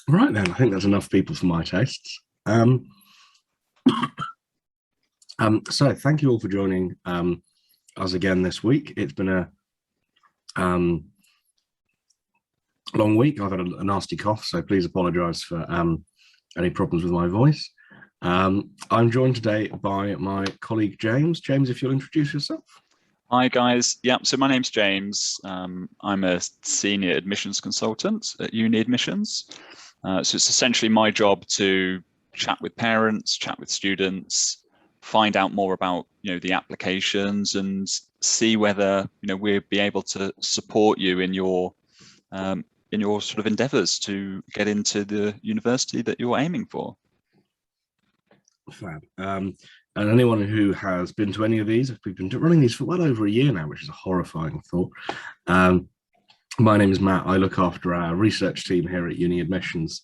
Right then, I think that's enough people for my tastes. So thank you all for joining us again this week. It's been a long week. I've had a nasty cough, so please apologise for any problems with my voice. I'm joined today by my colleague James. James, if you'll introduce yourself. Hi guys. Yeah, so my name's James. I'm a senior admissions consultant at Uni Admissions. So it's essentially my job to chat with parents, chat with students, find out more about the applications and see whether we'll be able to support you in your sort of endeavours to get into the university that you're aiming for. Fab. And anyone who has been to any of these, we've been running these for well over a year now, which is a horrifying thought. My name is Matt. I look after our research team here at Uni Admissions.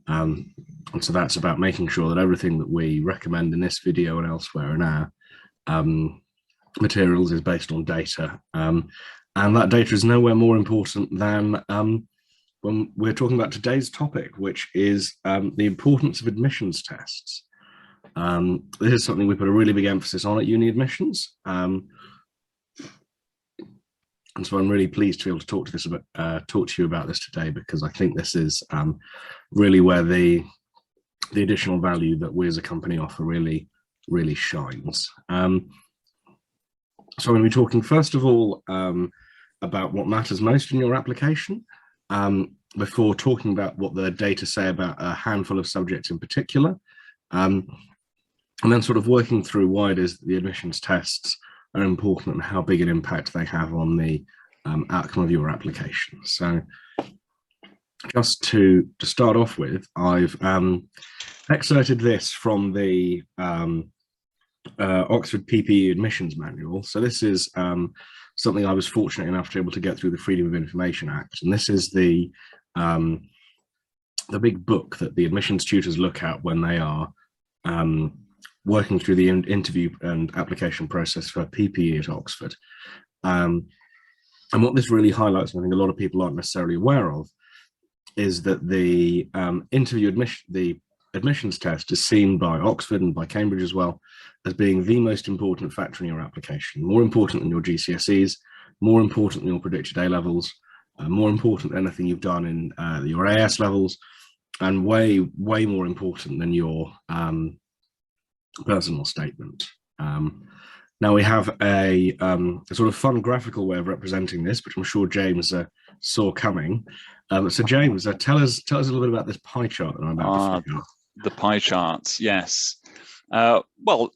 And so that's about making sure that everything that we recommend in this video and elsewhere in our materials is based on data. And that data is nowhere more important than when we're talking about today's topic, which is the importance of admissions tests. This is something we put a really big emphasis on at Uni Admissions. And so I'm really pleased to be able to talk to you about this today, because I think this is really where the additional value that we as a company offer really shines. So I'm going to be talking first of all about what matters most in your application, before talking about what the data say about a handful of subjects in particular, and then sort of working through why it is that the admissions tests are important and how big an impact they have on the outcome of your application. So just to start off with, I've excerpted this from the Oxford PPE admissions manual. So this is something I was fortunate enough to be able to get through the Freedom of Information Act. And this is the big book that the admissions tutors look at when they are working through the interview and application process for PPE at Oxford. And what this really highlights, and I think a lot of people aren't necessarily aware of, is that the admissions test is seen by Oxford and by Cambridge as well as being the most important factor in your application, more important than your GCSEs, more important than your predicted A levels, more important than anything you've done in your AS levels, and way more important than your personal statement. Now we have a sort of fun graphical way of representing this, which I'm sure James saw coming. So James, tell us a little bit about this pie chart that I'm about to figure out. The pie charts, yes. Well,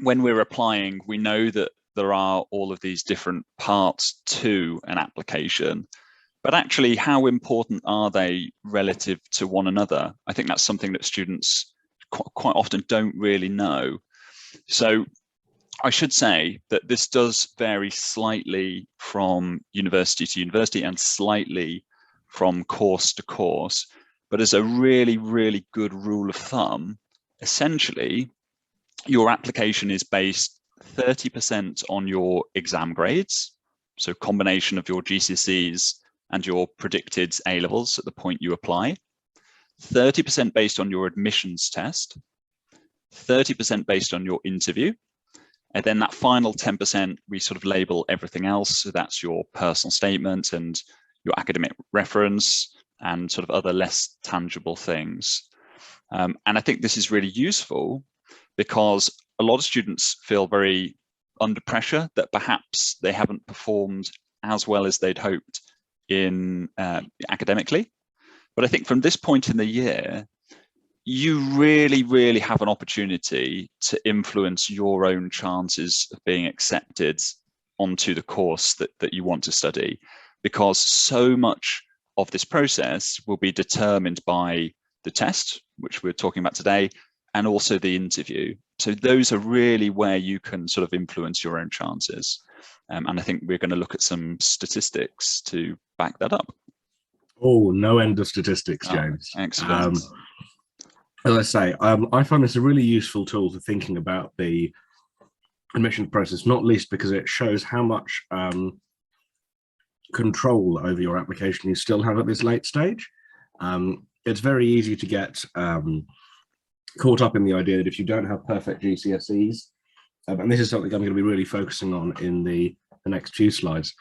when we're applying, we know that there are all of these different parts to an application, but actually how important are they relative to one another? I think that's something that students quite often don't really know. So I should say that this does vary slightly from university to university and slightly from course to course, but as a really good rule of thumb, essentially your application is based 30% on your exam grades, so combination of your GCSEs and your predicted A levels at the point you apply, 30% based on your admissions test, 30% based on your interview, and then that final 10% we sort of label everything else. So that's your personal statement and your academic reference and sort of other less tangible things. And I think this is really useful because a lot of students feel very under pressure that perhaps they haven't performed as well as they'd hoped in academically. But I think from this point in the year, you really have an opportunity to influence your own chances of being accepted onto the course that you want to study, because so much of this process will be determined by the test, which we're talking about today, and also the interview. So those are really where you can sort of influence your own chances. And I think we're going to look at some statistics to back that up. Oh, no end of statistics, James. Excellent. As I say, I find this a really useful tool for thinking about the admissions process, not least because it shows how much control over your application you still have at this late stage. it's very easy to get caught up in the idea that if you don't have perfect GCSEs, and this is something I'm going to be really focusing on in the next few slides,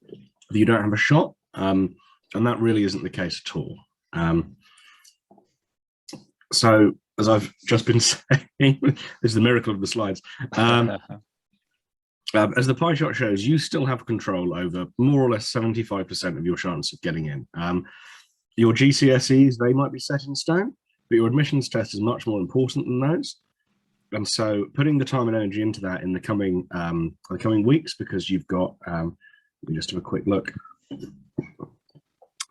that you don't have a shot, and that really isn't the case at all. So, as I've just been saying, this is the miracle of the slides. As the pie chart shows, you still have control over more or less 75% of your chance of getting in. Your GCSEs, they might be set in stone, but your admissions test is much more important than those. And so putting the time and energy into that in the coming weeks, because you've got, let me just have a quick look.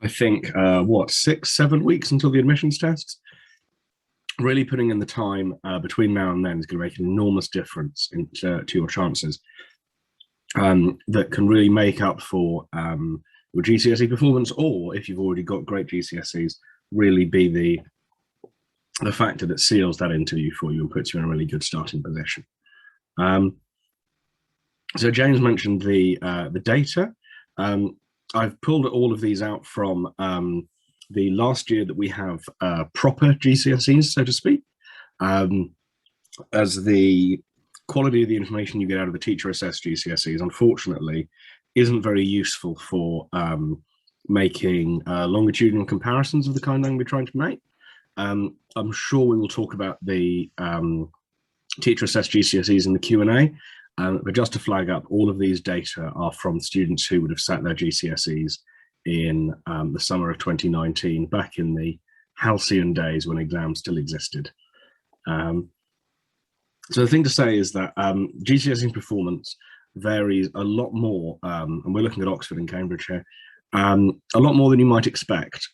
I think, 6-7 weeks until the admissions tests. Really putting in the time between now and then is going to make an enormous difference to your chances. That can really make up for your GCSE performance, or if you've already got great GCSEs, really be the factor that seals that interview for you and puts you in a really good starting position. So James mentioned the data. I've pulled all of these out from the last year that we have proper GCSEs, so to speak, as the quality of the information you get out of the teacher-assessed GCSEs, unfortunately, isn't very useful for making longitudinal comparisons of the kind I'm going to be trying to make. I'm sure we will talk about the teacher-assessed GCSEs in the Q&A, but just to flag up, all of these data are from students who would have sat their GCSEs in the summer of 2019, back in the halcyon days when exams still existed. So the thing to say is that GCSE performance varies a lot more, and we're looking at Oxford and Cambridge here, a lot more than you might expect.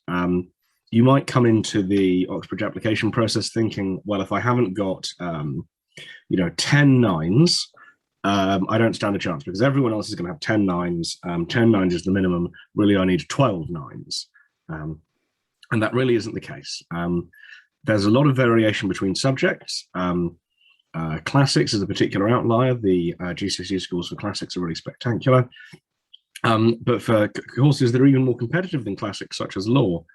You might come into the Oxbridge application process thinking, well, if I haven't got 10 nines, I don't stand a chance, because everyone else is going to have 10 nines. 10 nines is the minimum. Really, I need 12 nines. And that really isn't the case. There's a lot of variation between subjects. Classics is a particular outlier. The GCSE scores for classics are really spectacular. But for courses that are even more competitive than classics, such as law,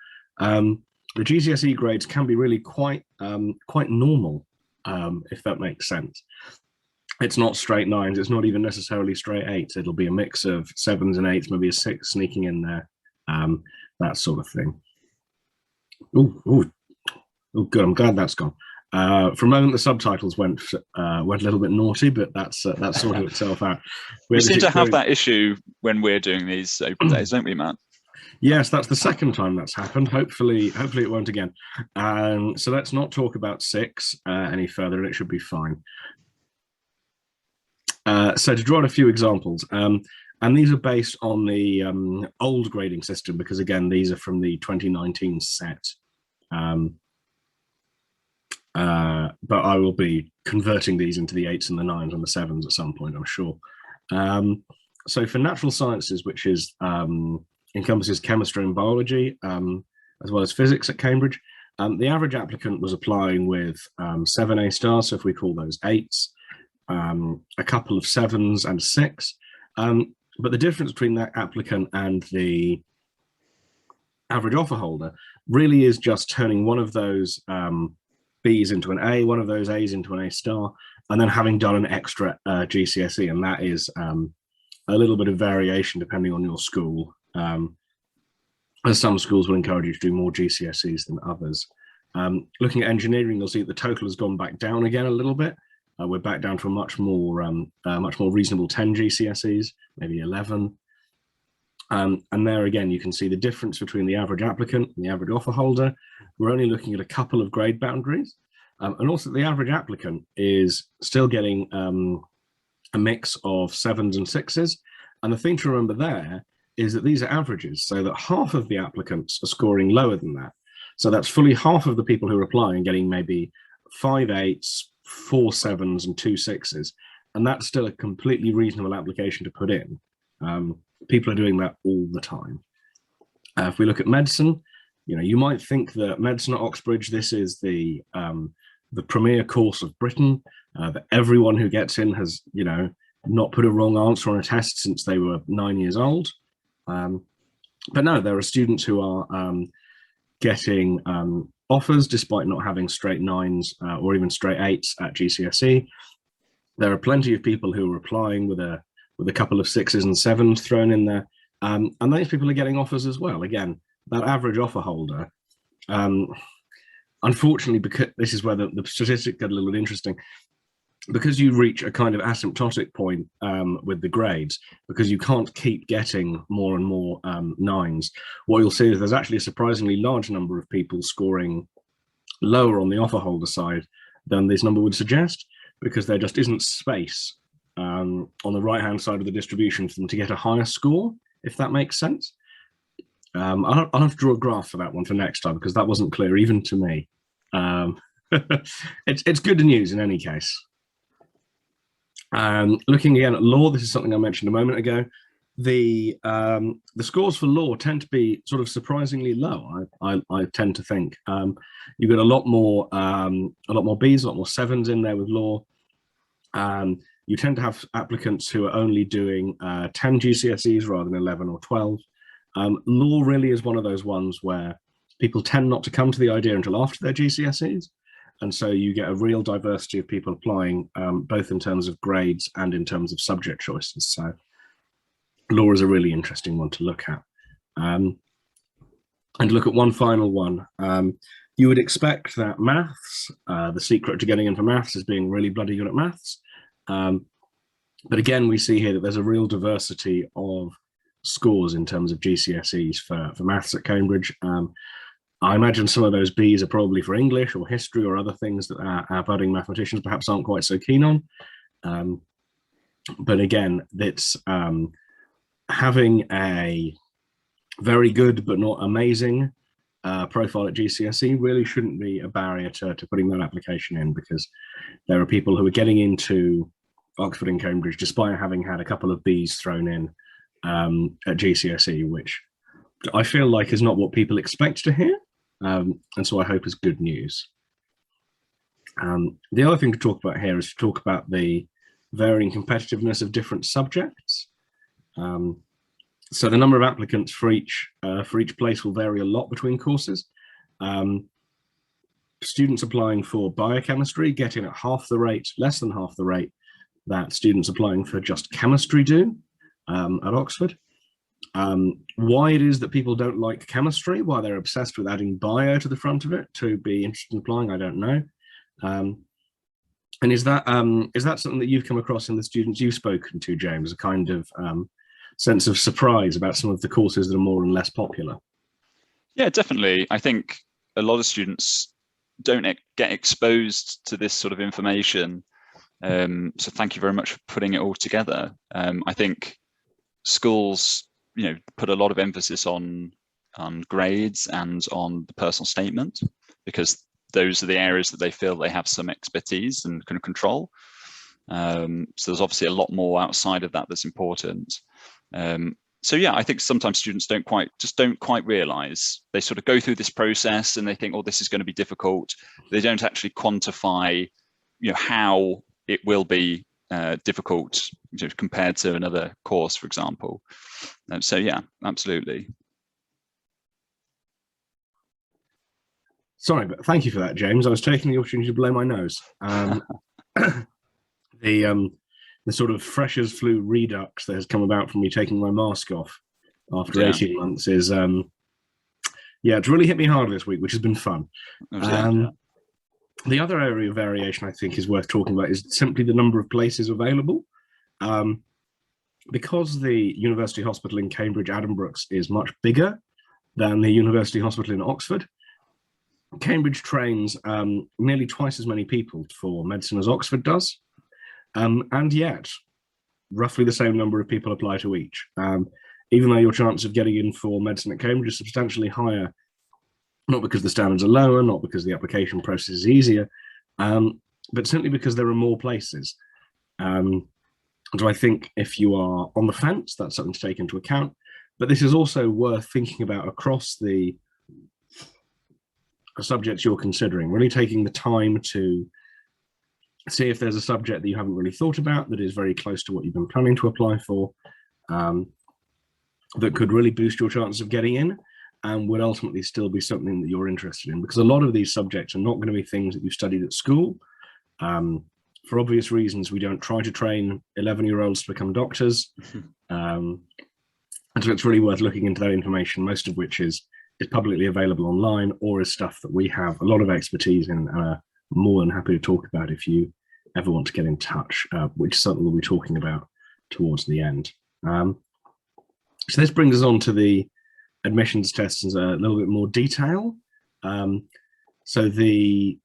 the GCSE grades can be really quite normal, if that makes sense. It's not straight nines. It's not even necessarily straight eights. It'll be a mix of 7s and 8s, maybe a 6 sneaking in there, that sort of thing. Oh, good. I'm glad that's gone. For a moment, the subtitles went a little bit naughty, but that's sorted itself out. We seem to have that issue when we're doing these open days, don't we, Matt? Yes, that's the second time that's happened. Hopefully it won't again. So let's not talk about 6 any further, and it should be fine. So to draw on a few examples, and these are based on the old grading system, because again, these are from the 2019 set. But I will be converting these into the 8s and the 9s and the 7s at some point, I'm sure. So for natural sciences, which is encompasses chemistry and biology, as well as physics at Cambridge, the average applicant was applying with 7 A stars, so if we call those 8s, a couple of 7s and a 6. But the difference between that applicant and the average offer holder really is just turning one of those B's into an A, one of those A's into an A star, and then having done an extra GCSE, and that is a little bit of variation depending on your school, as some schools will encourage you to do more GCSEs than others. Looking at engineering, you'll see that the total has gone back down again a little bit. We're back down to a much more reasonable 10 GCSEs, maybe 11. And there again, you can see the difference between the average applicant and the average offer holder. We're only looking at a couple of grade boundaries. And also the average applicant is still getting a mix of 7s and 6s. And the thing to remember there is that these are averages, so that half of the applicants are scoring lower than that. So that's fully half of the people who are applying getting maybe 5 8s, 4 7s and 2 6s. And that's still a completely reasonable application to put in. People are doing that all the time. If we look at medicine, you might think that medicine at Oxbridge, this is the premier course of Britain, that everyone who gets in has, not put a wrong answer on a test since they were 9 years old. But no, there are students who are getting offers despite not having straight 9s or even straight 8s at GCSE. There are plenty of people who are applying with a couple of 6s and 7s thrown in there, and those people are getting offers as well. Again, that average offer holder, unfortunately, because this is where the statistics get a little bit interesting, because you reach a kind of asymptotic point with the grades, because you can't keep getting more and more 9s, what you'll see is there's actually a surprisingly large number of people scoring lower on the offer holder side than this number would suggest, because there just isn't space on the right-hand side of the distribution for them to get a higher score, if that makes sense. I'll have to draw a graph for that one for next time, because that wasn't clear even to me. It's good news in any case. Looking again at law, this is something I mentioned a moment ago. The scores for law tend to be sort of surprisingly low. I tend to think you've got a lot more Bs, a lot more 7s in there with law. You tend to have applicants who are only doing 10 GCSEs rather than 11 or 12. Law really is one of those ones where people tend not to come to the idea until after their GCSEs. And so you get a real diversity of people applying, both in terms of grades and in terms of subject choices. So law is a really interesting one to look at. And look at one final one. You would expect that maths, the secret to getting into maths is being really bloody good at maths. But again, we see here that there's a real diversity of scores in terms of GCSEs for maths at Cambridge. I imagine some of those Bs are probably for English or history or other things that our budding mathematicians perhaps aren't quite so keen on. But again, it's having a very good but not amazing profile at GCSE really shouldn't be a barrier to putting that application in, because there are people who are getting into Oxford and Cambridge despite having had a couple of Bs thrown in at GCSE, which I feel like is not what people expect to hear, and so I hope is good news. The other thing to talk about here is to talk about the varying competitiveness of different subjects. So the number of applicants for each place will vary a lot between courses. Students applying for biochemistry get in at less than half the rate that students applying for just chemistry do at Oxford. Why it is that people don't like chemistry, why they're obsessed with adding bio to the front of it to be interested in applying, I don't know. And is that something that you've come across in the students you've spoken to, James, a kind of sense of surprise about some of the courses that are more and less popular? Yeah, definitely. I think a lot of students don't get exposed to this sort of information. So thank you very much for putting it all together. I think schools, put a lot of emphasis on grades and on the personal statement, because those are the areas that they feel they have some expertise and can control. So there's obviously a lot more outside of that that's important. So yeah, I think sometimes students don't quite realize. They sort of go through this process and they think, oh, this is going to be difficult. They don't actually quantify, how it will be difficult compared to another course, for example. So yeah, absolutely. Sorry, but thank you for that, James. I was taking the opportunity to blow my nose. The sort of freshers flu redux that has come about from me taking my mask off after 18 months is, it's really hit me hard this week, which has been fun. The other area of variation I think is worth talking about is simply the number of places available. Because the University Hospital in Cambridge, Addenbrooke's, is much bigger than the University Hospital in Oxford, Cambridge trains nearly twice as many people for medicine as Oxford does. And yet, roughly the same number of people apply to each. Even though your chance of getting in for medicine at Cambridge is substantially higher, not because the standards are lower, not because the application process is easier, but simply because there are more places. So I think if you are on the fence, that's something to take into account. But this is also worth thinking about across the subjects you're considering, really taking the time to see if there's a subject that you haven't really thought about that is very close to what you've been planning to apply for, that could really boost your chances of getting in. and would ultimately still be something that you're interested in, because a lot of these subjects are not going to be things that you studied at school. For obvious reasons, we don't try to train 11-year-olds to become doctors. And so it's really worth looking into that information, most of which is publicly available online, or is stuff that we have a lot of expertise in and are more than happy to talk about if you ever want to get in touch, which is something we'll be talking about towards the end. So this brings us on to the admissions tests in a little bit more detail. So the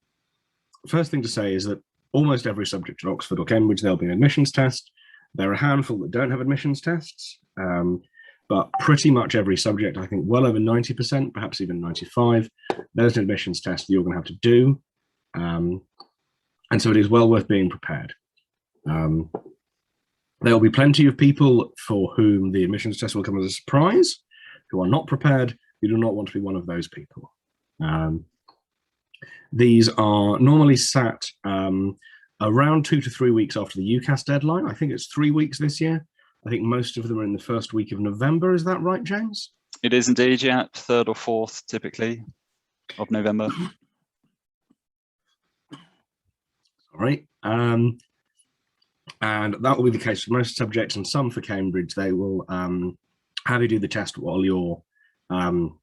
first thing to say is that almost every subject at Oxford or Cambridge, there'll be an admissions test. There are a handful that don't have admissions tests, but pretty much every subject, I think well over 90%, perhaps even 95%, there's an admissions test that you're going to have to do. And so it is well worth being prepared. There will be plenty of people for whom the admissions test will come as a surprise, who are not prepared. You do not want to be one of those people. These are normally sat around 2 to 3 weeks after the UCAS deadline. I think it's 3 weeks this year. I think most of them are in the first week of November. Is that right, James? It is indeed, yeah. 3rd or 4th, typically, of November. All right. And that will be the case for most subjects, and some for Cambridge. They will have you do the test while you're, I'll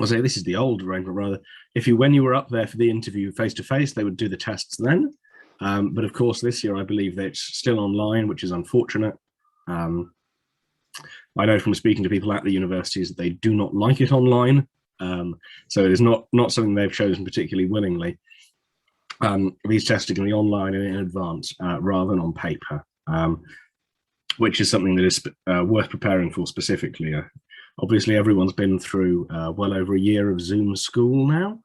say this is the old arrangement rather. When you were up there for the interview face-to-face, they would do the tests then. But of course, this year, I believe that it's still online, which is unfortunate. I know from speaking to people at the universities that they do not like it online. So it is not something they've chosen particularly willingly. These tests are going to be online and in advance rather than on paper, which is something that is worth preparing for specifically. Obviously, everyone's been through well over a year of Zoom school now,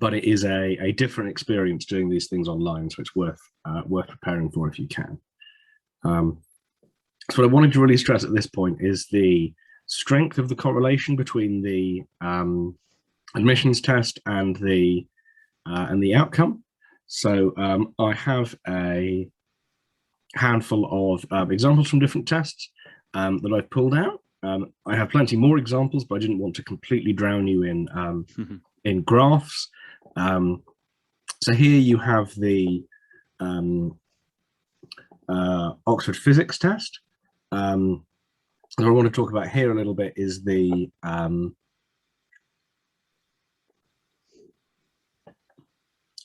but it is a different experience doing these things online, so it's worth preparing for if you can. So what I wanted to really stress at this point is the strength of the correlation between the admissions test and the outcome. So I have a handful of examples from different tests that I've pulled out. I have plenty more examples, but I didn't want to completely drown you in graphs. So here you have the Oxford physics test. What I want to talk about here a little bit is the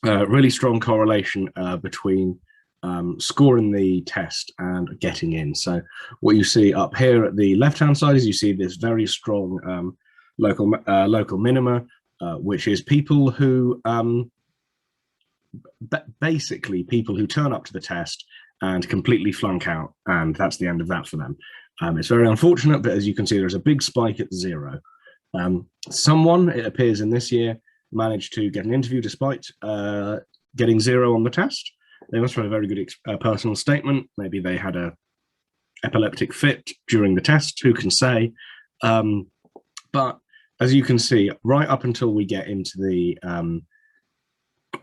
really strong correlation between scoring the test and getting in. So what you see up here at the left-hand side is you see this very strong local minima, which is people who basically people who turn up to the test and completely flunk out, and that's the end of that for them. It's very unfortunate, but as you can see, there's a big spike at 0. Someone, it appears in this year, managed to get an interview despite getting 0 on the test. They must have had a very good personal statement. Maybe they had a epileptic fit during the test, who can say? But as you can see, right up until we get into the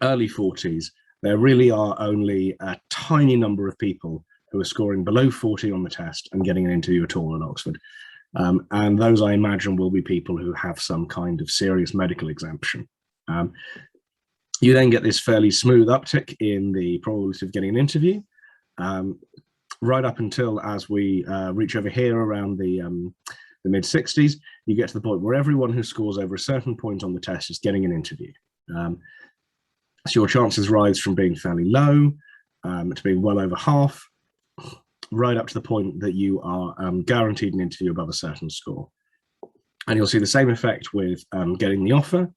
early 40s, there really are only a tiny number of people who are scoring below 40 on the test and getting an interview at all at Oxford. And those, I imagine, will be people who have some kind of serious medical exemption. You then get this fairly smooth uptick in the probability of getting an interview, right up until, as we reach over here around the mid-60s, you get to the point where everyone who scores over a certain point on the test is getting an interview. So your chances rise from being fairly low to being well over half, right up to the point that you are guaranteed an interview above a certain score. And you'll see the same effect with getting the offer.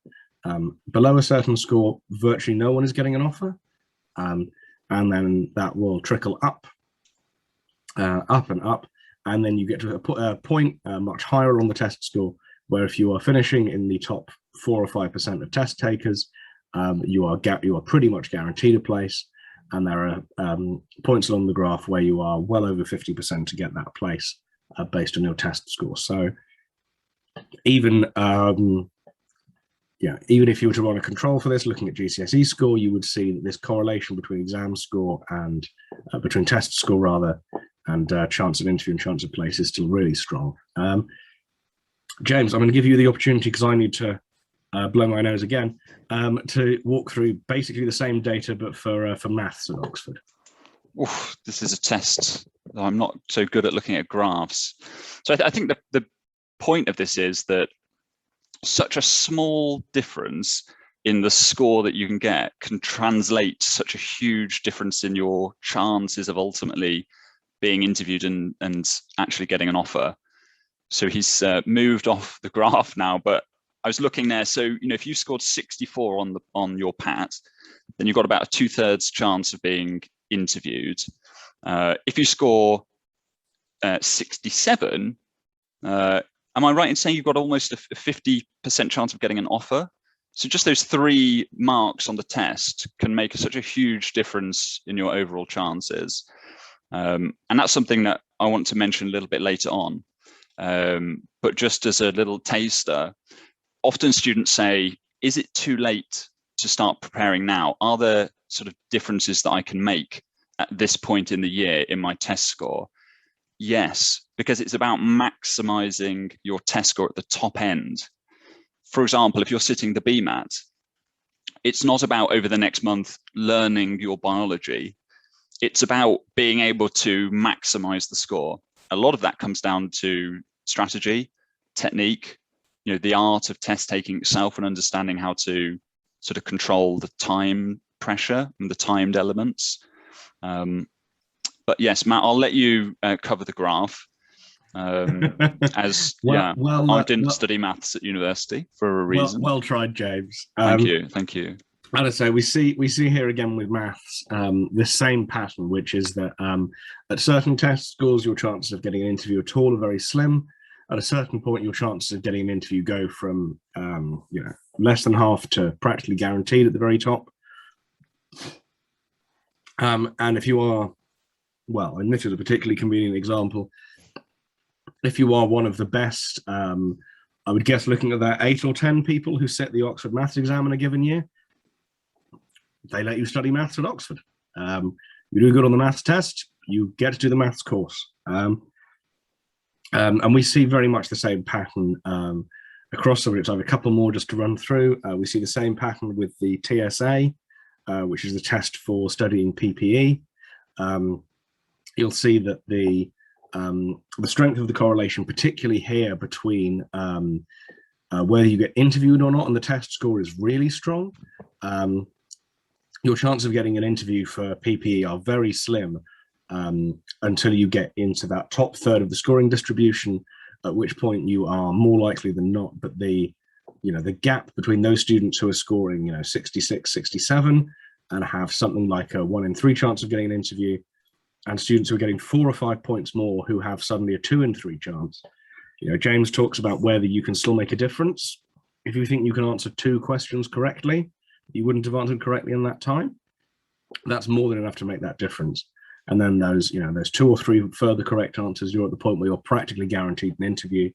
Below a certain score, virtually no one is getting an offer. And then that will trickle up, up and up. And then you get to a point much higher on the test score, where if you are finishing in the top 4 or 5% of test takers, you are pretty much guaranteed a place. And there are points along the graph where you are well over 50% to get that place based on your test score. So even if you were to run a control for this, looking at GCSE score, you would see that this correlation between exam score and between test score rather, and chance of interview and chance of place is still really strong. James, I'm going to give you the opportunity, because I need to blow my nose again, to walk through basically the same data, but for maths at Oxford. Oof, this is a test. I'm not so good at looking at graphs. So I think the point of this is that such a small difference in the score that you can get can translate to such a huge difference in your chances of ultimately being interviewed and actually getting an offer. So he's moved off the graph now, but I was looking there. So, if you scored 64 on your PAT, then you've got about a 2/3 chance of being interviewed. If you score 67, am I right in saying you've got almost a 50% chance of getting an offer? So just those 3 marks on the test can make such a huge difference in your overall chances. And that's something that I want to mention a little bit later on. But just as a little taster, often students say, is it too late to start preparing now? Are there sort of differences that I can make at this point in the year in my test score? Yes, because it's about maximizing your test score at the top end. For example, if you're sitting the BMAT, it's not about over the next month learning your biology. It's about being able to maximize the score. A lot of that comes down to strategy, technique, the art of test taking itself, and understanding how to sort of control the time pressure and the timed elements. But yes, Matt, I'll let you cover the graph. I didn't study maths at university for a reason. Well tried, James. Thank you. And so we see here again with maths this same pattern, which is that at certain test scores, your chances of getting an interview at all are very slim. At a certain point, your chances of getting an interview go from less than half to practically guaranteed at the very top. And if you are, and this is a particularly convenient example, if you are one of the best, I would guess looking at that 8 or 10 people who sit the Oxford maths exam in a given year, they let you study maths at Oxford. You do good on the maths test, you get to do the maths course. And we see very much the same pattern across the routes. I have a couple more just to run through. We see the same pattern with the TSA, which is the test for studying PPE. You'll see that the strength of the correlation, particularly here between whether you get interviewed or not, and the test score is really strong. Your chance of getting an interview for PPE are very slim until you get into that top third of the scoring distribution, at which point you are more likely than not. But the gap between those students who are scoring 66, 67 and have something like a 1 in 3 chance of getting an interview, and students who are getting 4 or 5 points more who have suddenly a 2 in 3 chance. James talks about whether you can still make a difference. If you think you can answer 2 questions correctly, you wouldn't have answered correctly in that time. That's more than enough to make that difference. And then those 2 or 3 further correct answers, you're at the point where you're practically guaranteed an interview,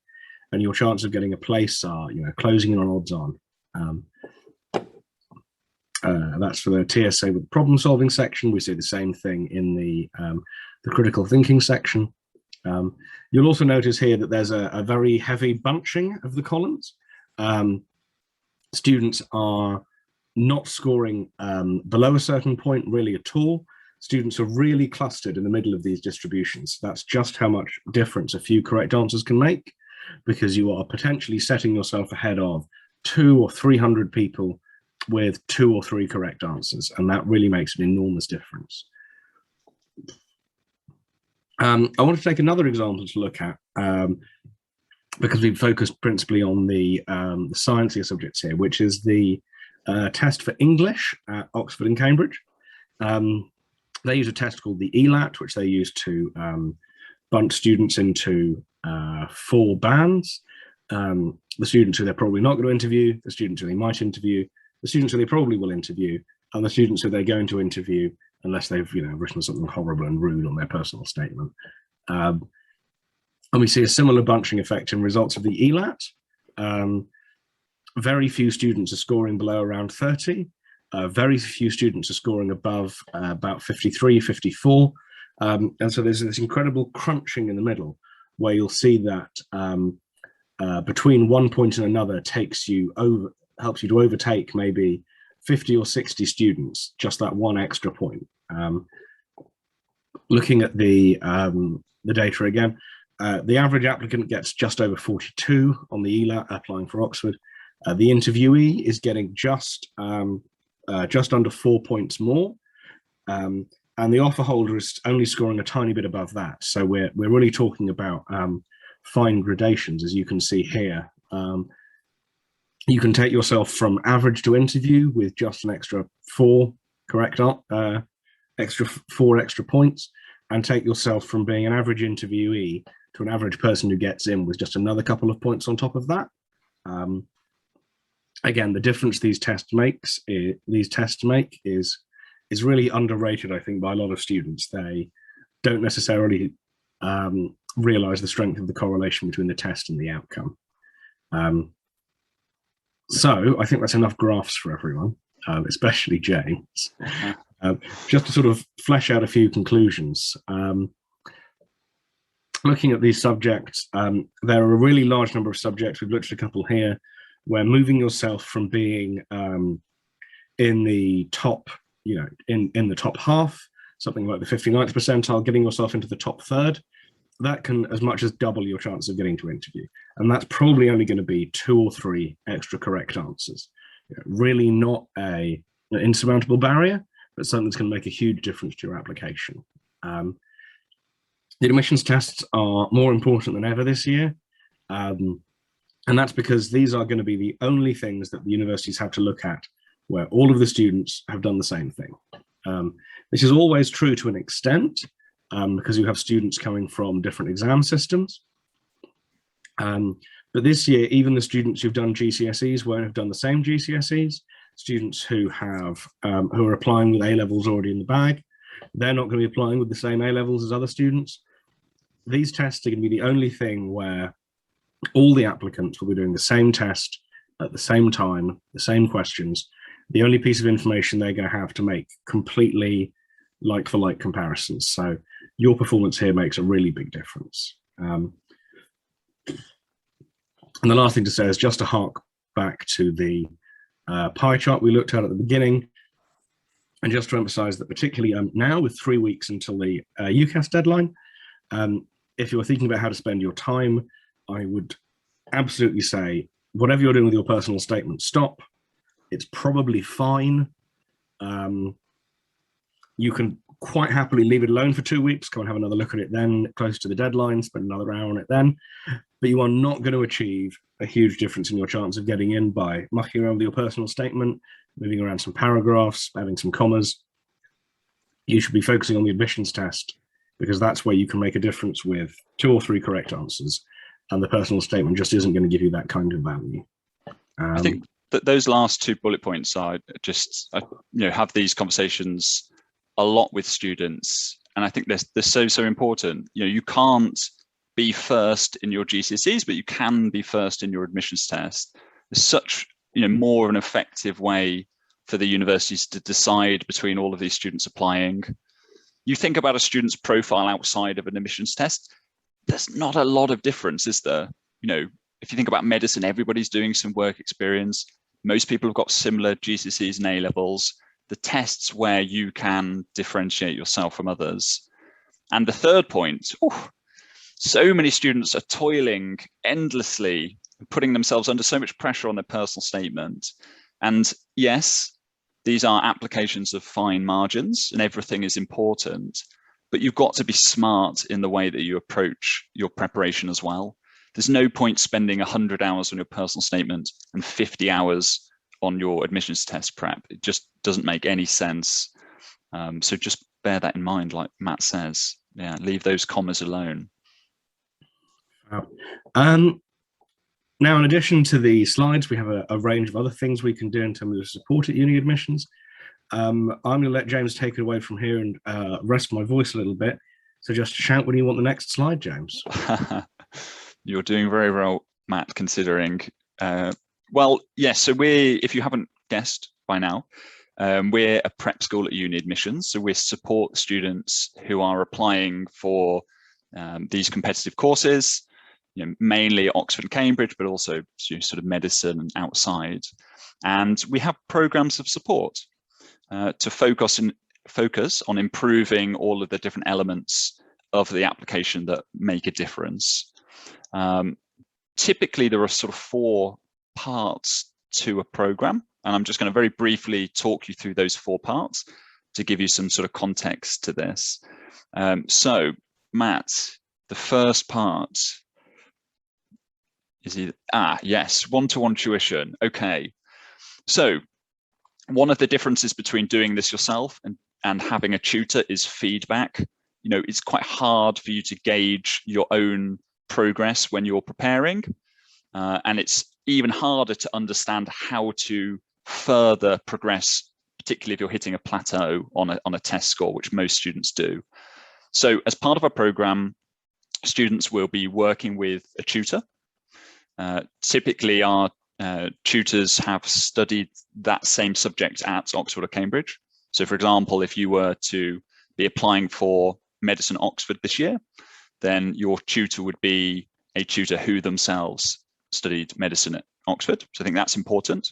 and your chance of getting a place are, closing in on odds on. That's for the TSA with the problem-solving section. We see the same thing in the critical thinking section. You'll also notice here that there's a very heavy bunching of the columns. Students are not scoring below a certain point really at all. Students are really clustered in the middle of these distributions. That's just how much difference a few correct answers can make, because you are potentially setting yourself ahead of 200 or 300 people with 2 or 3 correct answers, and that really makes an enormous difference. I want to take another example to look at, because we've focused principally on the sciencey subjects here, which is the test for English at Oxford and Cambridge. They use a test called the ELAT, which they use to bunch students into 4 bands. The students who they're probably not going to interview, the students who they might interview, the students who they probably will interview, and the students who they're going to interview unless they've written something horrible and rude on their personal statement. And we see a similar bunching effect in results of the ELAT. Very few students are scoring below around 30. Very few students are scoring above about 53, 54. And so there's this incredible crunching in the middle, where you'll see that between one point and another helps you to overtake maybe 50 or 60 students, just that one extra point. Looking at the data again, the average applicant gets just over 42 on the ELAT applying for Oxford. The interviewee is getting just under 4 points more, and the offer holder is only scoring a tiny bit above that. So we're really talking about fine gradations, as you can see here. You can take yourself from average to interview with just an extra four extra points, and take yourself from being an average interviewee to an average person who gets in with just another couple of points on top of that. Again, the difference these tests make is really underrated, I think, by a lot of students. They don't necessarily realize the strength of the correlation between the test and the outcome. So I think that's enough graphs for everyone, especially James. Just to sort of flesh out a few conclusions. Looking at these subjects, there are a really large number of subjects. We've looked at a couple here, where moving yourself from being in the top, in the top half, something like the 59th percentile, getting yourself into the top third, that can as much as double your chance of getting to interview. And that's probably only going to be 2 or 3 extra correct answers. Really not an insurmountable barrier, but something that's going to make a huge difference to your application. The admissions tests are more important than ever this year. And that's because these are going to be the only things that the universities have to look at where all of the students have done the same thing. This is always true to an extent, because you have students coming from different exam systems. But this year, even the students who've done GCSEs won't have done the same GCSEs. Students who are applying with A-levels already in the bag, they're not going to be applying with the same A-levels as other students. These tests are going to be the only thing where all the applicants will be doing the same test at the same time, the same questions. The only piece of information they're going to have to make completely like-for-like comparisons. So your performance here makes a really big difference. And the last thing to say is just to hark back to the pie chart we looked at the beginning, and just to emphasize that particularly now with 3 weeks until the UCAS deadline, if you're thinking about how to spend your time, I would absolutely say, whatever you're doing with your personal statement, stop. It's probably fine. You can quite happily leave it alone for 2 weeks, go and have another look at it then, close to the deadline, spend another hour on it then. But you are not going to achieve a huge difference in your chance of getting in by mucking around with your personal statement, moving around some paragraphs, adding some commas. You should be focusing on the admissions test, because that's where you can make a difference with 2 or 3 correct answers, and the personal statement just isn't going to give you that kind of value. I think that those last 2 bullet points are just, have these conversations a lot with students, and I think they're so important. You can't be first in your GCSEs, but you can be first in your admissions test. There's such more of an effective way for the universities to decide between all of these students applying. You think about a student's profile outside of an admissions test, there's not a lot of difference, is there? If you think about medicine, everybody's doing some work experience. Most people have got similar GCSEs and A-levels. The tests where you can differentiate yourself from others. And the third point, so many students are toiling endlessly, putting themselves under so much pressure on their personal statement. And yes, these are applications of fine margins and everything is important, but you've got to be smart in the way that you approach your preparation as well. There's no point spending 100 hours on your personal statement and 50 hours on your admissions test prep. It just doesn't make any sense. So just bear that in mind, like Matt says. Yeah, leave those commas alone. Now, in addition to the slides, we have a range of other things we can do in terms of support at Uni Admissions. I'm going to let James take it away from here and rest my voice a little bit. So just shout when you want the next slide, James. You're doing very well, Matt, considering. Well, yes, so if you haven't guessed by now, we're a prep school at Uni Admissions. So we support students who are applying for these competitive courses. mainly Oxford and Cambridge, but also sort of medicine and outside. And we have programs of support to focus on improving all of the different elements of the application that make a difference. Typically, there are sort of 4 parts to a program, and I'm just going to very briefly talk you through those 4 parts to give you some sort of context to this. So, Matt, the first part is yes, one-to-one tuition. Okay, so one of the differences between doing this yourself and having a tutor is feedback. It's quite hard for you to gauge your own progress when you're preparing, and it's even harder to understand how to further progress, particularly if you're hitting a plateau on a test score, which most students do. So as part of our program, students will be working with a tutor. Typically, our tutors have studied that same subject at Oxford or Cambridge. So for example, if you were to be applying for medicine at Oxford this year, then your tutor would be a tutor who themselves studied medicine at Oxford. So I think that's important,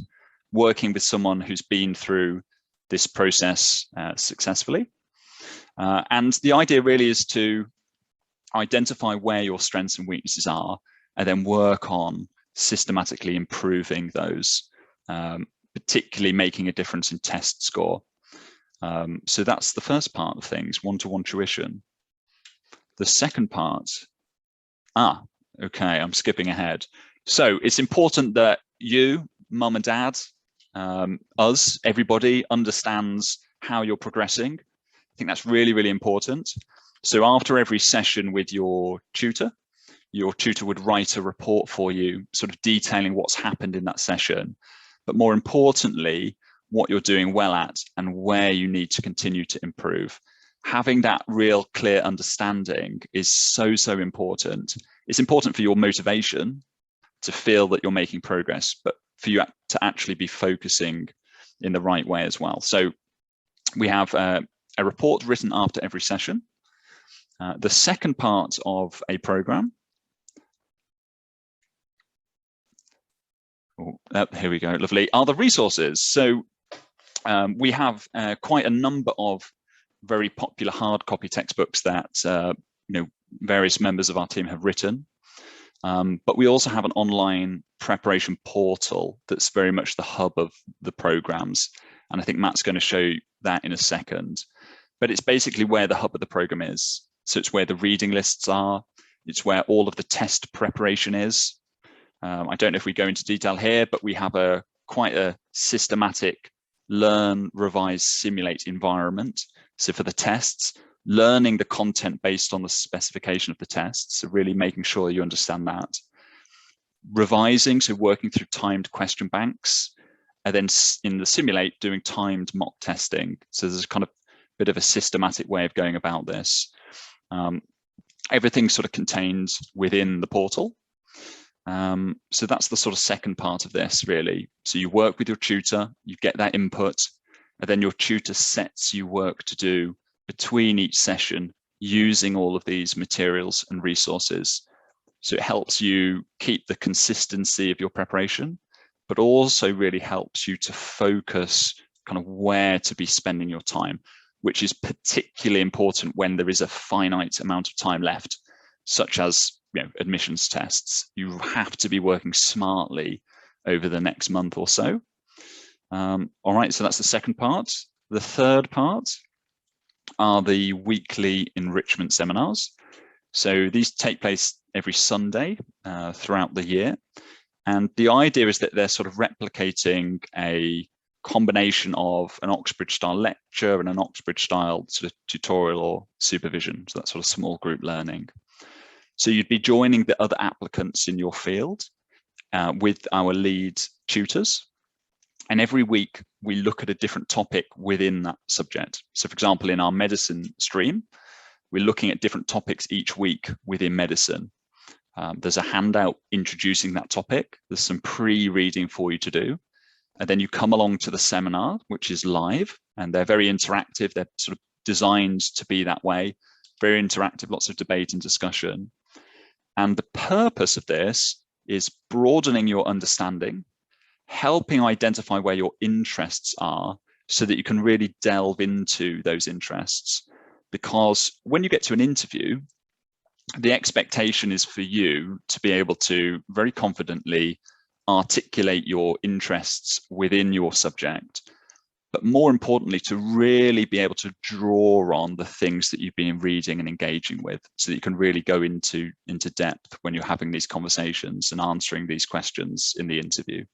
working with someone who's been through this process successfully. And the idea really is to identify where your strengths and weaknesses are, and then work on systematically improving those, particularly making a difference in test score. So that's the first part of things, one-to-one tuition. The second part, okay, I'm skipping ahead. So it's important that you, mum and dad, us, everybody understands how you're progressing. I think that's really, really important. So after every session with your tutor would write a report for you, sort of detailing what's happened in that session, but more importantly, what you're doing well at and where you need to continue to improve. Having that real clear understanding is so, so important. It's important for your motivation to feel that you're making progress, but for you to actually be focusing in the right way as well. So we have a report written after every session. The second part of a program, here we go, lovely, are the resources. So we have quite a number of very popular hard copy textbooks that various members of our team have written. But we also have an online preparation portal that's very much the hub of the programs. And I think Matt's going to show you that in a second. But it's basically where the hub of the program is. So it's where the reading lists are. It's where all of the test preparation is. I don't know if we go into detail here, but we have quite a systematic learn, revise, simulate environment. So for the tests, learning the content based on the specification of the tests, so really making sure you understand that. Revising, so working through timed question banks, and then in the simulate, doing timed mock testing. So there's a kind of bit of a systematic way of going about this. Everything's sort of contained within the portal. So that's the sort of second part of this, really. So you work with your tutor, you get that input, and then your tutor sets you work to do between each session using all of these materials and resources. So it helps you keep the consistency of your preparation, but also really helps you to focus kind of where to be spending your time, which is particularly important when there is a finite amount of time left, such as admissions tests. You have to be working smartly over the next month or so. All right, so that's the second part. The third part are the weekly enrichment seminars. So these take place every Sunday throughout the year. And the idea is that they're sort of replicating a combination of an Oxbridge-style lecture and an Oxbridge-style sort of tutorial or supervision, so that sort of small group learning. So you'd be joining the other applicants in your field with our lead tutors. And every week we look at a different topic within that subject. So for example, in our medicine stream, we're looking at different topics each week within medicine. There's a handout introducing that topic. There's some pre-reading for you to do. And then you come along to the seminar, which is live, and they're very interactive. They're sort of designed to be that way, very interactive, lots of debate and discussion. And the purpose of this is broadening your understanding, helping identify where your interests are so that you can really delve into those interests. Because when you get to an interview, the expectation is for you to be able to very confidently articulate your interests within your subject, but more importantly, to really be able to draw on the things that you've been reading and engaging with so that you can really go into depth when you're having these conversations and answering these questions in the interview.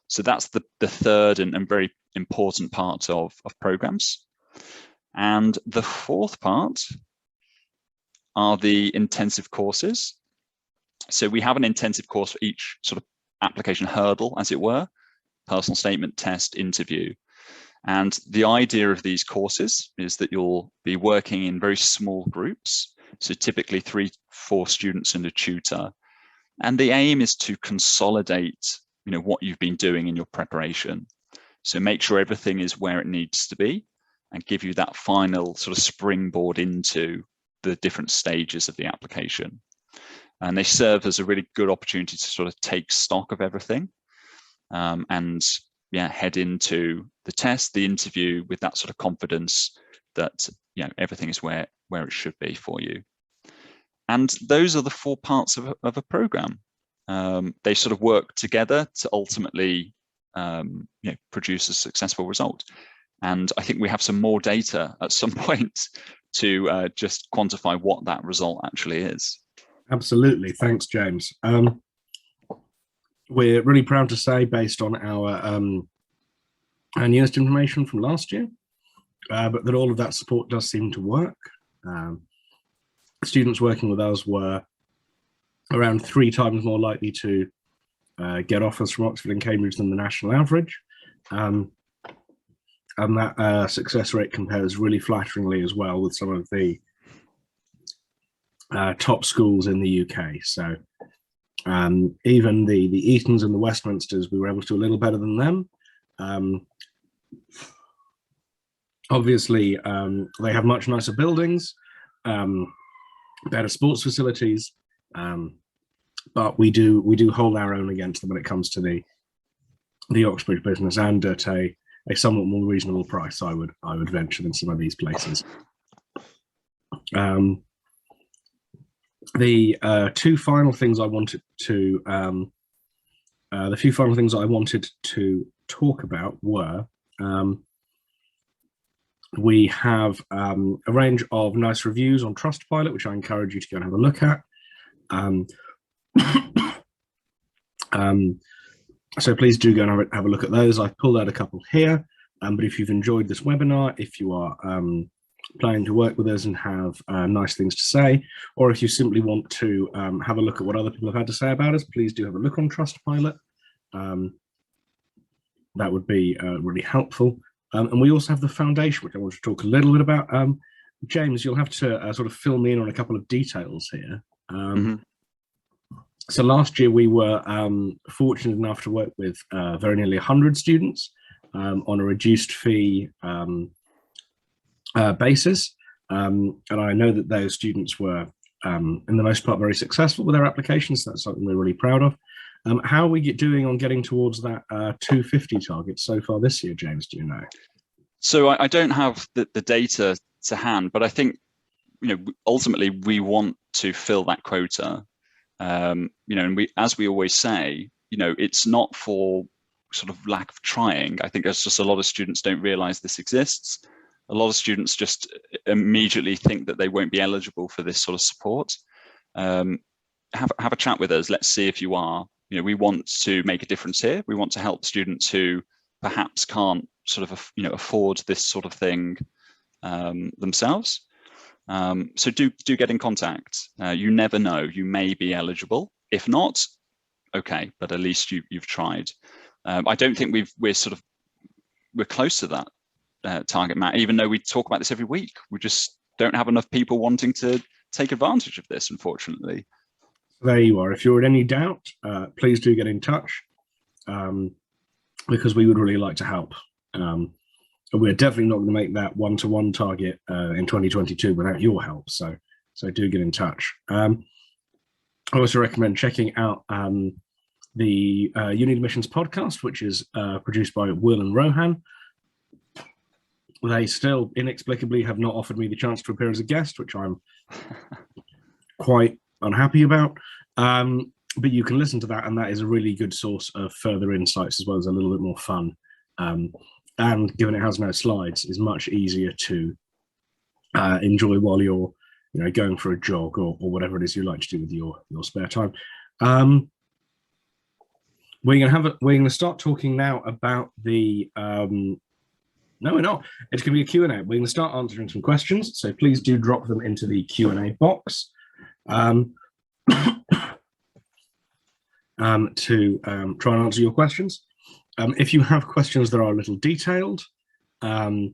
So that's the third and very important part of programs. And the fourth part are the intensive courses. So we have an intensive course for each sort of application hurdle, as it were: personal statement, test, interview. And the idea of these courses is that you'll be working in very small groups, so typically 3-4 students and a tutor. And the aim is to consolidate, what you've been doing in your preparation. So make sure everything is where it needs to be and give you that final sort of springboard into the different stages of the application. And they serve as a really good opportunity to sort of take stock of everything and head into the test, the interview with that sort of confidence that everything is where it should be for you. And those are the 4 parts of a program. They sort of work together to ultimately produce a successful result. And I think we have some more data at some point to just quantify what that result actually is. Absolutely. Thanks, James. We're really proud to say, based on our newest information from last year, but that all of that support does seem to work. Students working with us were around 3 times more likely to get offers from Oxford and Cambridge than the national average. And that success rate compares really flatteringly as well with some of the top schools in the UK. So even the Eatons and the Westminsters, we were able to do a little better than them. Obviously, they have much nicer buildings, better sports facilities, but we do hold our own against them when it comes to the Oxbridge business, and at a somewhat more reasonable price, I would venture, than some of these places. The two final things I wanted to talk about were we have a range of nice reviews on Trustpilot, which I encourage you to go and have a look at. So please do go and have a look at those. I've pulled out a couple here, but if you've enjoyed this webinar, if you are planning to work with us and have nice things to say, or if you simply want to have a look at what other people have had to say about us, please do have a look on Trustpilot. That would be really helpful. And we also have the foundation, which I want to talk a little bit about. James, you'll have to sort of fill me in on a couple of details here. So last year we were fortunate enough to work with very nearly 100 students on a reduced fee basis. And I know that those students were, in the most part, very successful with their applications. That's something we're really proud of. How are we doing on getting towards that 250 target so far this year, James? Do you know? So I don't have the data to hand, but I think ultimately we want to fill that quota. And as we always say, it's not for sort of lack of trying. I think there's just a lot of students don't realize this exists. A lot of students just immediately think that they won't be eligible for this sort of support. Have a chat with us. Let's see if you are. We want to make a difference here. We want to help students who perhaps can't sort of afford this sort of thing themselves. So do get in contact. You never know, you may be eligible. If not, okay, but at least you've tried. I don't think we're close to that target, Matt, even though we talk about this every week. We just don't have enough people wanting to take advantage of this, unfortunately. There you are. If you're in any doubt, please do get in touch, because we would really like to help. We're definitely not going to make that one-to-one target in 2022 without your help. So do get in touch. I also recommend checking out the Uni Admissions Podcast, which is produced by Will and Rohan. They still inexplicably have not offered me the chance to appear as a guest, which I'm quite unhappy about. But you can listen to that, and that is a really good source of further insights, as well as a little bit more fun. And given it has no slides, is much easier to enjoy while you're, going for a jog or whatever it is you like to do with your spare time. We're going to start talking now about the. No, we're not. It's going to be a Q&A. We're going to start answering some questions, so please do drop them into the Q&A box to try and answer your questions. If you have questions that are a little detailed, a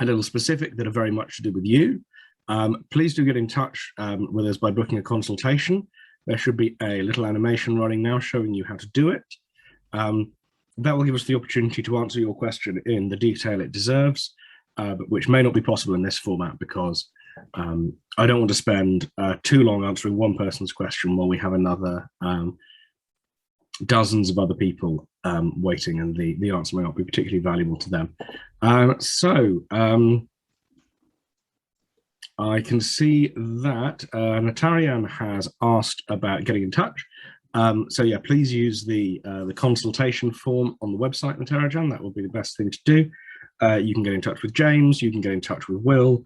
little specific, that are very much to do with you, please do get in touch with us by booking a consultation. There should be a little animation running now showing you how to do it. That will give us the opportunity to answer your question in the detail it deserves, but which may not be possible in this format because I don't want to spend too long answering one person's question while we have another dozens of other people waiting, and the answer may not be particularly valuable to them. I can see that Natarian has asked about getting in touch. So yeah, please use the consultation form on the website, Natarajan. That will be the best thing to do. You can get in touch with James. You can get in touch with Will.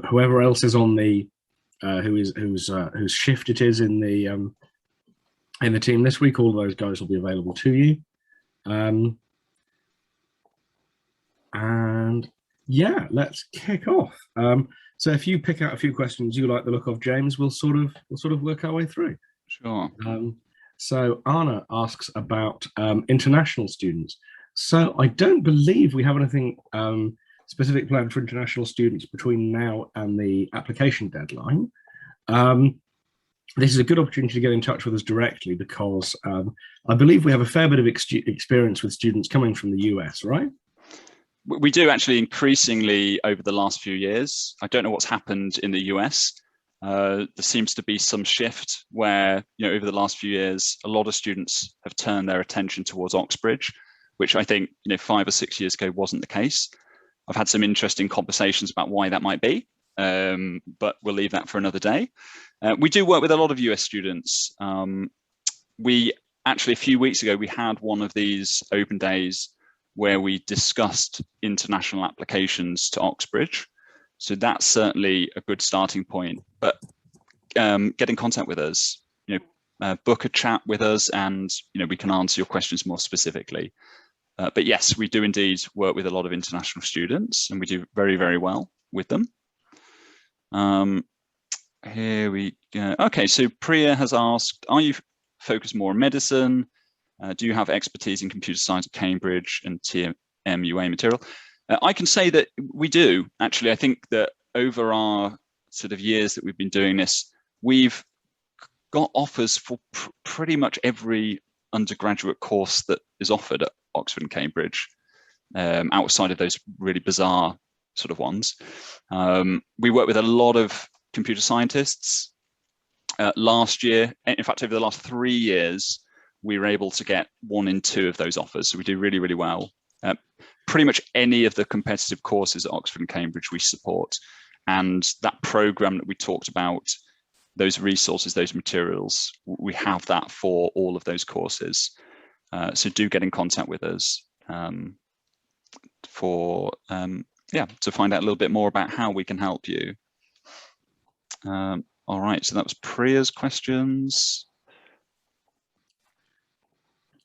Whoever else is on the whose shift it is in the team this week. All of those guys will be available to you. And yeah, let's kick off. So if you pick out a few questions you like the look of, James, we'll sort of work our way through. Sure. So Anna asks about international students. So I don't believe we have anything specific planned for international students between now and the application deadline. This is a good opportunity to get in touch with us directly because I believe we have a fair bit of experience with students coming from the US, right? We do actually, increasingly over the last few years. I don't know what's happened in the US. There seems to be some shift where, over the last few years, a lot of students have turned their attention towards Oxbridge, which I think, 5 or 6 years ago wasn't the case. I've had some interesting conversations about why that might be, but we'll leave that for another day. We do work with a lot of US students. We actually, a few weeks ago, we had one of these open days where we discussed international applications to Oxbridge. So that's certainly a good starting point. But get in contact with us, book a chat with us, and we can answer your questions more specifically. But yes, we do indeed work with a lot of international students, and we do very, very well with them. Here we go. Okay, so Priya has asked, are you focused more on medicine? Do you have expertise in computer science at Cambridge and TMUA material? I can say that we do, actually. I think that over our sort of years that we've been doing this, we've got offers for pretty much every undergraduate course that is offered at Oxford and Cambridge, outside of those really bizarre sort of ones. We work with a lot of computer scientists. Last year, in fact, over the last 3 years, we were able to get 1 in 2 of those offers. So we do really, really well. Pretty much any of the competitive courses at Oxford and Cambridge we support. And that program that we talked about, those resources, those materials, we have that for all of those courses. So do get in contact with us to find out a little bit more about how we can help you. All right, so that was Priya's questions.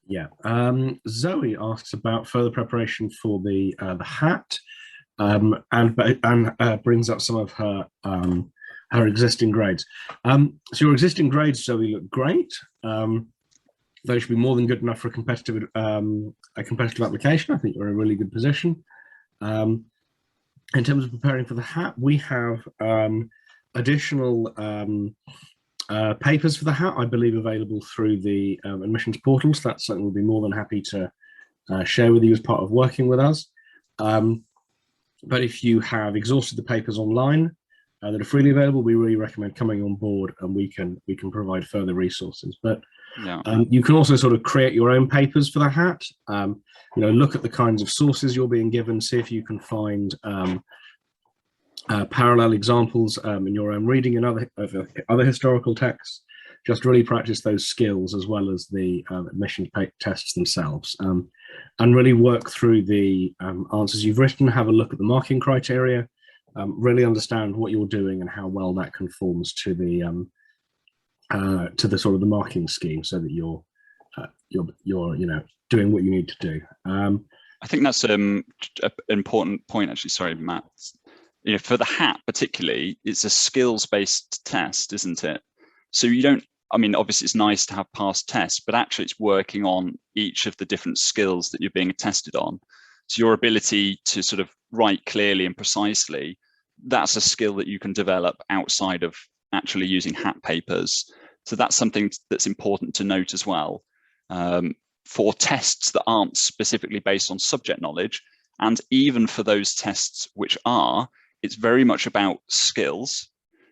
Yeah, Zoe asks about further preparation for the hat, and brings up some of her existing grades. So your existing grades, Zoe, look great. They should be more than good enough for a competitive application. I think you're in a really good position. In terms of preparing for the hat, we have additional papers for the hat, I believe, available through the admissions portal. So that's something we'll be more than happy to share with you as part of working with us. But if you have exhausted the papers online, that are freely available, we really recommend coming on board, and we can provide further resources. But you can also sort of create your own papers for the hat. Look at the kinds of sources you're being given, see if you can find parallel examples in your own reading and other historical texts. Just really practice those skills as well as the admission tests themselves, and really work through the answers you've written. Have a look at the marking criteria, really understand what you're doing and how well that conforms to the sort of the marking scheme, so that you're doing what you need to do. I think that's an important point, actually. Sorry, Matt. For the hat particularly, it's a skills-based test, isn't it? So you don't. I mean, obviously it's nice to have past tests, but actually it's working on each of the different skills that you're being tested on. So your ability to sort of write clearly and precisely, that's a skill that you can develop outside of actually using hat papers. So that's something that's important to note as well. For tests that aren't specifically based on subject knowledge, and even for those tests which are, it's very much about skills.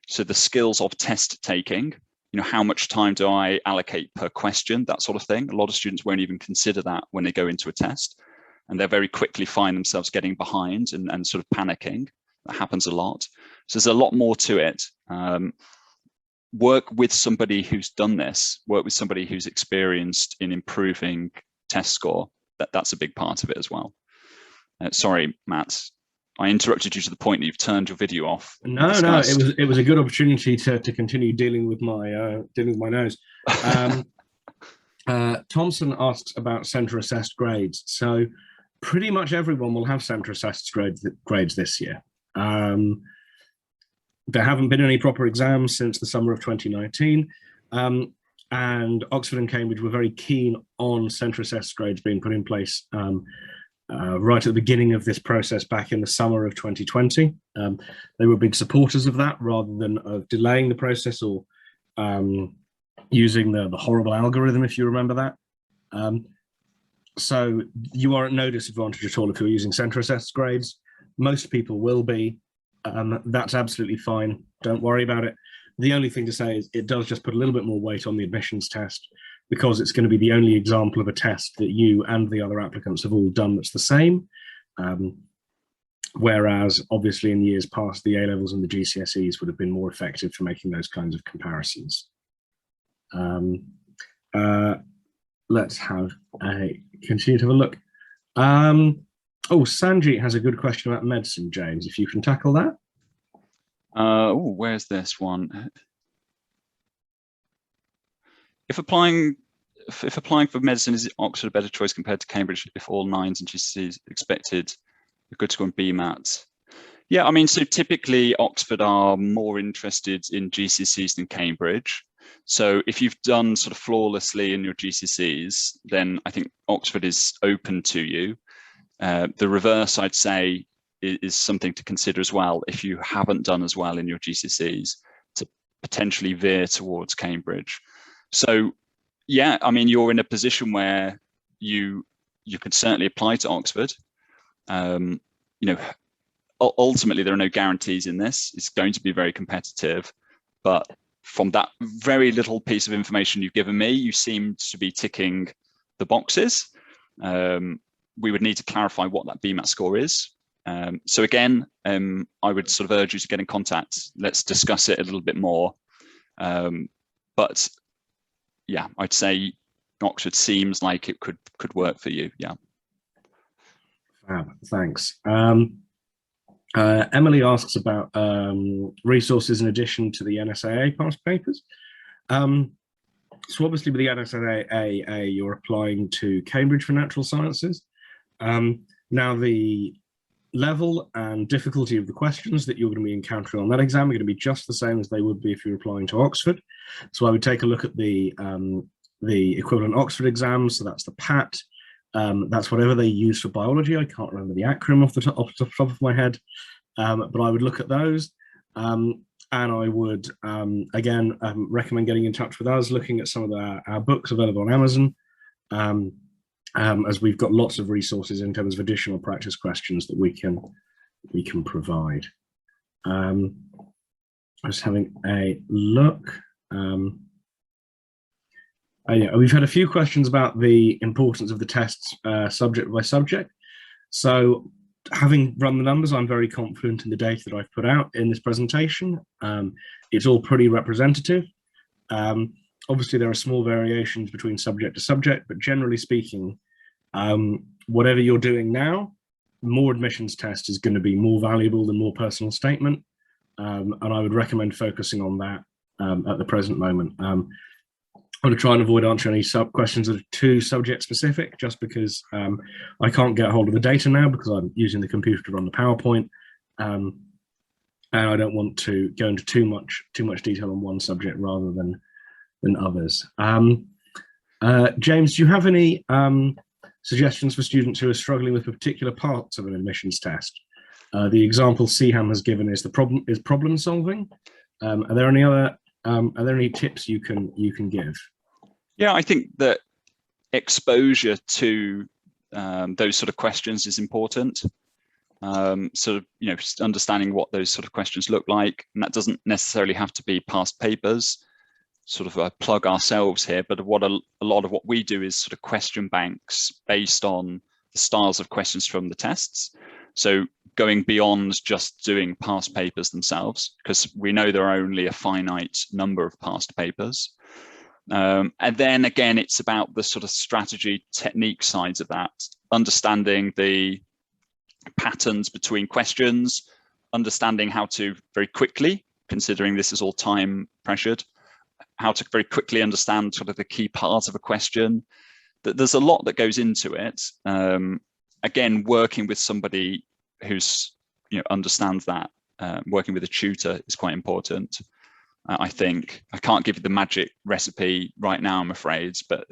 So the skills of test taking, how much time do I allocate per question, that sort of thing. A lot of students won't even consider that when they go into a test, and they very quickly find themselves getting behind and sort of panicking. That happens a lot. So there's a lot more to it. Work with somebody who's done this, work with somebody who's experienced in improving test score. That's a big part of it as well. Sorry, Matt, I interrupted you to the point that you've turned your video off. No, it was a good opportunity to continue dealing with my nose. Thompson asks about centre assessed grades. So pretty much everyone will have centre assessed grades this year. There haven't been any proper exams since the summer of 2019, and Oxford and Cambridge were very keen on centre assessed grades being put in place right at the beginning of this process back in the summer of 2020. They were big supporters of that, rather than of delaying the process or using the horrible algorithm, if you remember that. So you are at no disadvantage at all if you're using centre assessed grades. Most people will be. That's absolutely fine. Don't worry about it. The only thing to say is it does just put a little bit more weight on the admissions test, because it's going to be the only example of a test that you and the other applicants have all done that's the same. Whereas obviously in years past, the A-levels and the GCSEs would have been more effective for making those kinds of comparisons. Let's continue to have a look. Sanjeet has a good question about medicine, James, if you can tackle that. Where's this one? If applying for medicine, is Oxford a better choice compared to Cambridge if all 9s and GCSEs expected a good score in BMAT? Yeah, I mean, so typically Oxford are more interested in GCSEs than Cambridge. So if you've done sort of flawlessly in your GCSEs, then I think Oxford is open to you. The reverse, I'd say, is something to consider as well. If you haven't done as well in your GCSEs, to potentially veer towards Cambridge. So, yeah, I mean, you're in a position where you could certainly apply to Oxford. Ultimately, there are no guarantees in this. It's going to be very competitive, but from that very little piece of information you've given me, you seem to be ticking the boxes. We would need to clarify what that BMAT score is. So again, I would sort of urge you to get in contact. Let's discuss it a little bit more. But yeah, I'd say Oxford seems like it could work for you. Yeah. Thanks. Emily asks about resources in addition to the NSAA past papers. So obviously with the NSAA, you're applying to Cambridge for natural sciences. Now the level and difficulty of the questions that you're going to be encountering on that exam are going to be just the same as they would be if you're applying to Oxford. So I would take a look at the equivalent Oxford exams. So that's the PAT. That's whatever they use for biology. I can't remember the acronym off the top of my head, but I would look at those. And I would, again, recommend getting in touch with us, looking at some of our books available on Amazon, as we've got lots of resources in terms of additional practice questions that we can provide. Just having a look. Yeah, we've had a few questions about the importance of the tests subject by subject. So having run the numbers, I'm very confident in the data that I've put out in this presentation. It's all pretty representative. Obviously, there are small variations between subject to subject, but generally speaking, whatever you're doing now, more admissions test is going to be more valuable than more personal statement. And I would recommend focusing on that at the present moment. I'm going to try and avoid answering any questions that are too subject specific, just because I can't get hold of the data now because I'm using the computer to run the PowerPoint, and I don't want to go into too much detail on one subject rather than others. James, do you have any suggestions for students who are struggling with particular parts of an admissions test? The example CHAM has given is problem solving. Are there any tips you can give? Yeah, I think that exposure to those sort of questions is important. Sort of, understanding what those sort of questions look like, and that doesn't necessarily have to be past papers. Sort of plug ourselves here, but what a lot of what we do is sort of question banks based on the styles of questions from the tests. So going beyond just doing past papers themselves, because we know there are only a finite number of past papers. And then again, it's about the sort of strategy technique sides of that, understanding the patterns between questions, understanding how to very quickly, considering this is all time pressured, how to very quickly understand sort of the key part of a question. That there's a lot that goes into it. Again, working with somebody who's understands that, working with a tutor is quite important. I think I can't give you the magic recipe right now, I'm afraid, but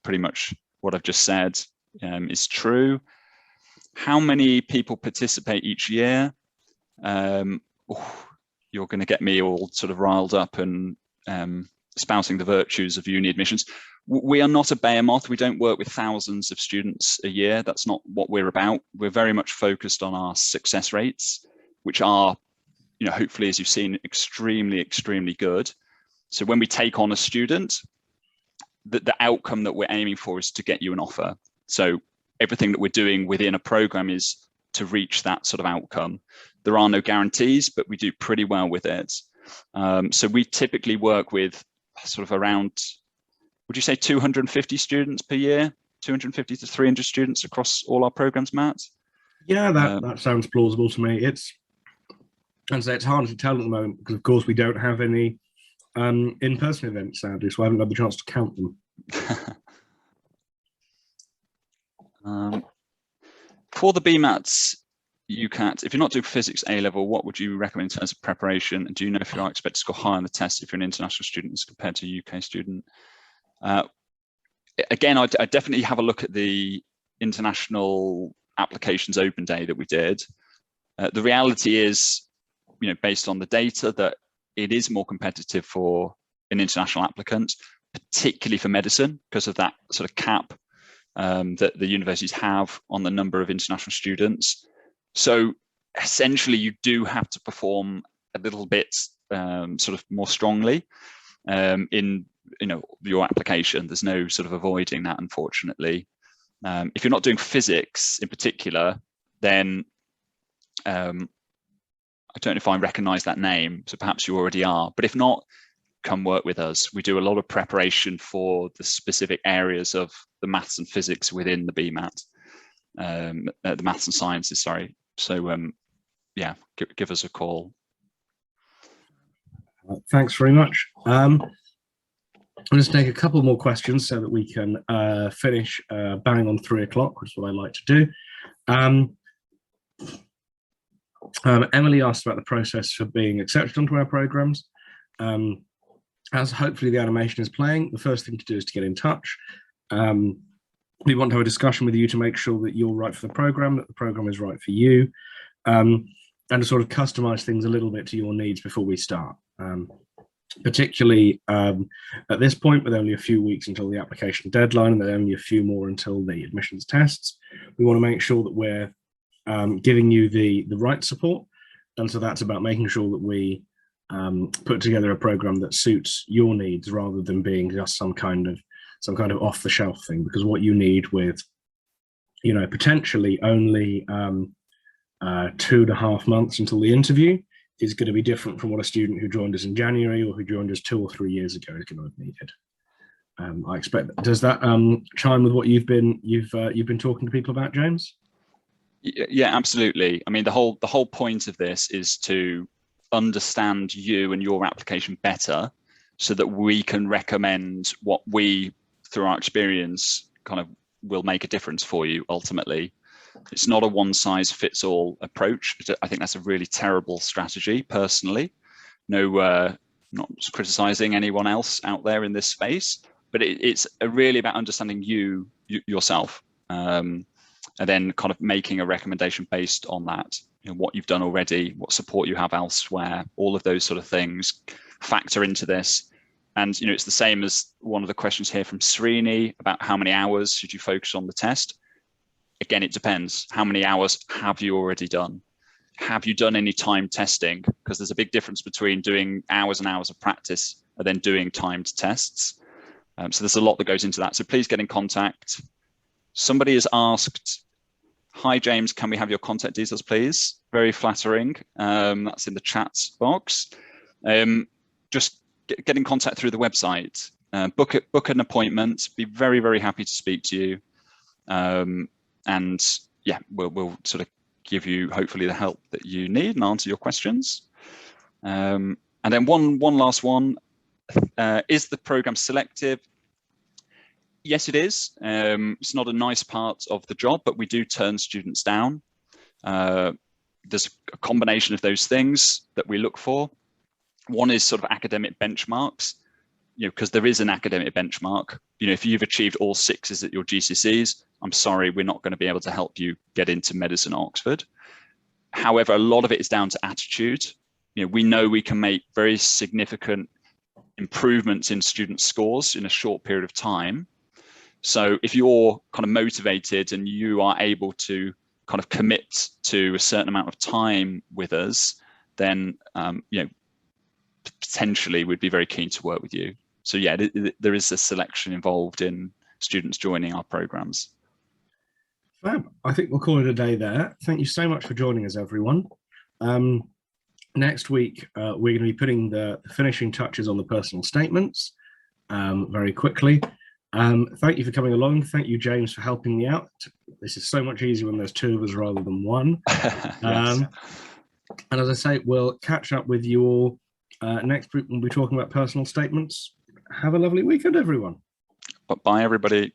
pretty much what I've just said is true. How many people participate each year? You're going to get me all sort of riled up and spouting the virtues of uni admissions. We are not a behemoth. We don't work with thousands of students a year. That's not what we're about. We're very much focused on our success rates, which are, hopefully, as you've seen, extremely, extremely good. So when we take on a student, the outcome that we're aiming for is to get you an offer. So everything that we're doing within a program is to reach that sort of outcome. There are no guarantees, but we do pretty well with it. So we typically work with sort of around, would you say 250 students per year, 250 to 300 students across all our programs, Matt? Yeah, that sounds plausible to me. It's hard to tell at the moment because, of course, we don't have any in-person events, sadly, so I haven't had the chance to count them. For the BMATs, UCAT, if you're not doing physics A-level, what would you recommend in terms of preparation? And do you know if you are expected to score high on the test if you're an international student as compared to a UK student? Again, I definitely have a look at the international applications open day that we did. The reality is, based on the data, that it is more competitive for an international applicant, particularly for medicine, because of that sort of cap that the universities have on the number of international students. So essentially, you do have to perform a little bit sort of more strongly in your application. There's no sort of avoiding that, unfortunately. If you're not doing physics in particular, then I don't know if I recognize that name, so perhaps you already are. But if not, come work with us. We do a lot of preparation for the specific areas of the maths and physics within the BMAT, the maths and sciences, sorry. So yeah, give us a call. Thanks very much. I'll just take a couple more questions so that we can finish bang on 3 o'clock, which is what I like to do. Emily asked about the process for being accepted onto our programs. As hopefully the animation is playing, the first thing to do is to get in touch. We want to have a discussion with you to make sure that you're right for the program, that the program is right for you, and to sort of customize things a little bit to your needs before we start. Particularly at this point, with only a few weeks until the application deadline and then only a few more until the admissions tests, we want to make sure that we're giving you the right support. And so that's about making sure that we put together a program that suits your needs rather than being just some kind of off the shelf thing. Because what you need with, potentially only 2.5 months until the interview is going to be different from what a student who joined us in January or who joined us 2 or 3 years ago is going to have needed. I expect. Does that chime with what you've been talking to people about, James? Yeah, absolutely. I mean, the whole point of this is to understand you and your application better, so that we can recommend what we, through our experience, kind of will make a difference for you ultimately. It's not a one-size-fits-all approach. I think that's a really terrible strategy, personally. No, not criticizing anyone else out there in this space, but it's really about understanding you yourself, and then kind of making a recommendation based on that. What you've done already, what support you have elsewhere, all of those sort of things factor into this. And it's the same as one of the questions here from Srini about how many hours should you focus on the test. Again, it depends. How many hours have you already done? Have you done any time testing? Because there's a big difference between doing hours and hours of practice and then doing timed tests. So there's a lot that goes into that. So please get in contact. Somebody has asked, "Hi, James, can we have your contact details, please?" Very flattering. That's in the chat box. Just get in contact through the website. Book an appointment. Be very, very happy to speak to you. And yeah, we'll sort of give you hopefully the help that you need and answer your questions. And then one last one. Is the program selective? Yes, it is. It's not a nice part of the job, but we do turn students down. There's a combination of those things that we look for. One is sort of academic benchmarks, because there is an academic benchmark. If you've achieved all 6s at your GCSEs, I'm sorry, we're not going to be able to help you get into medicine at Oxford. However, a lot of it is down to attitude. We know we can make very significant improvements in student scores in a short period of time. So if you're kind of motivated and you are able to kind of commit to a certain amount of time with us, then potentially we'd be very keen to work with you. So yeah, there is a selection involved in students joining our programs. Fab. I think we'll call it a day there. Thank you so much for joining us, everyone. Next week, we're going to be putting the finishing touches on the personal statements very quickly. Thank you for coming along. Thank you, James, for helping me out. This is so much easier when there's 2 of us rather than 1. Yes. And as I say, we'll catch up with you all next week. We'll be talking about personal statements. Have a lovely weekend, everyone. Bye, everybody.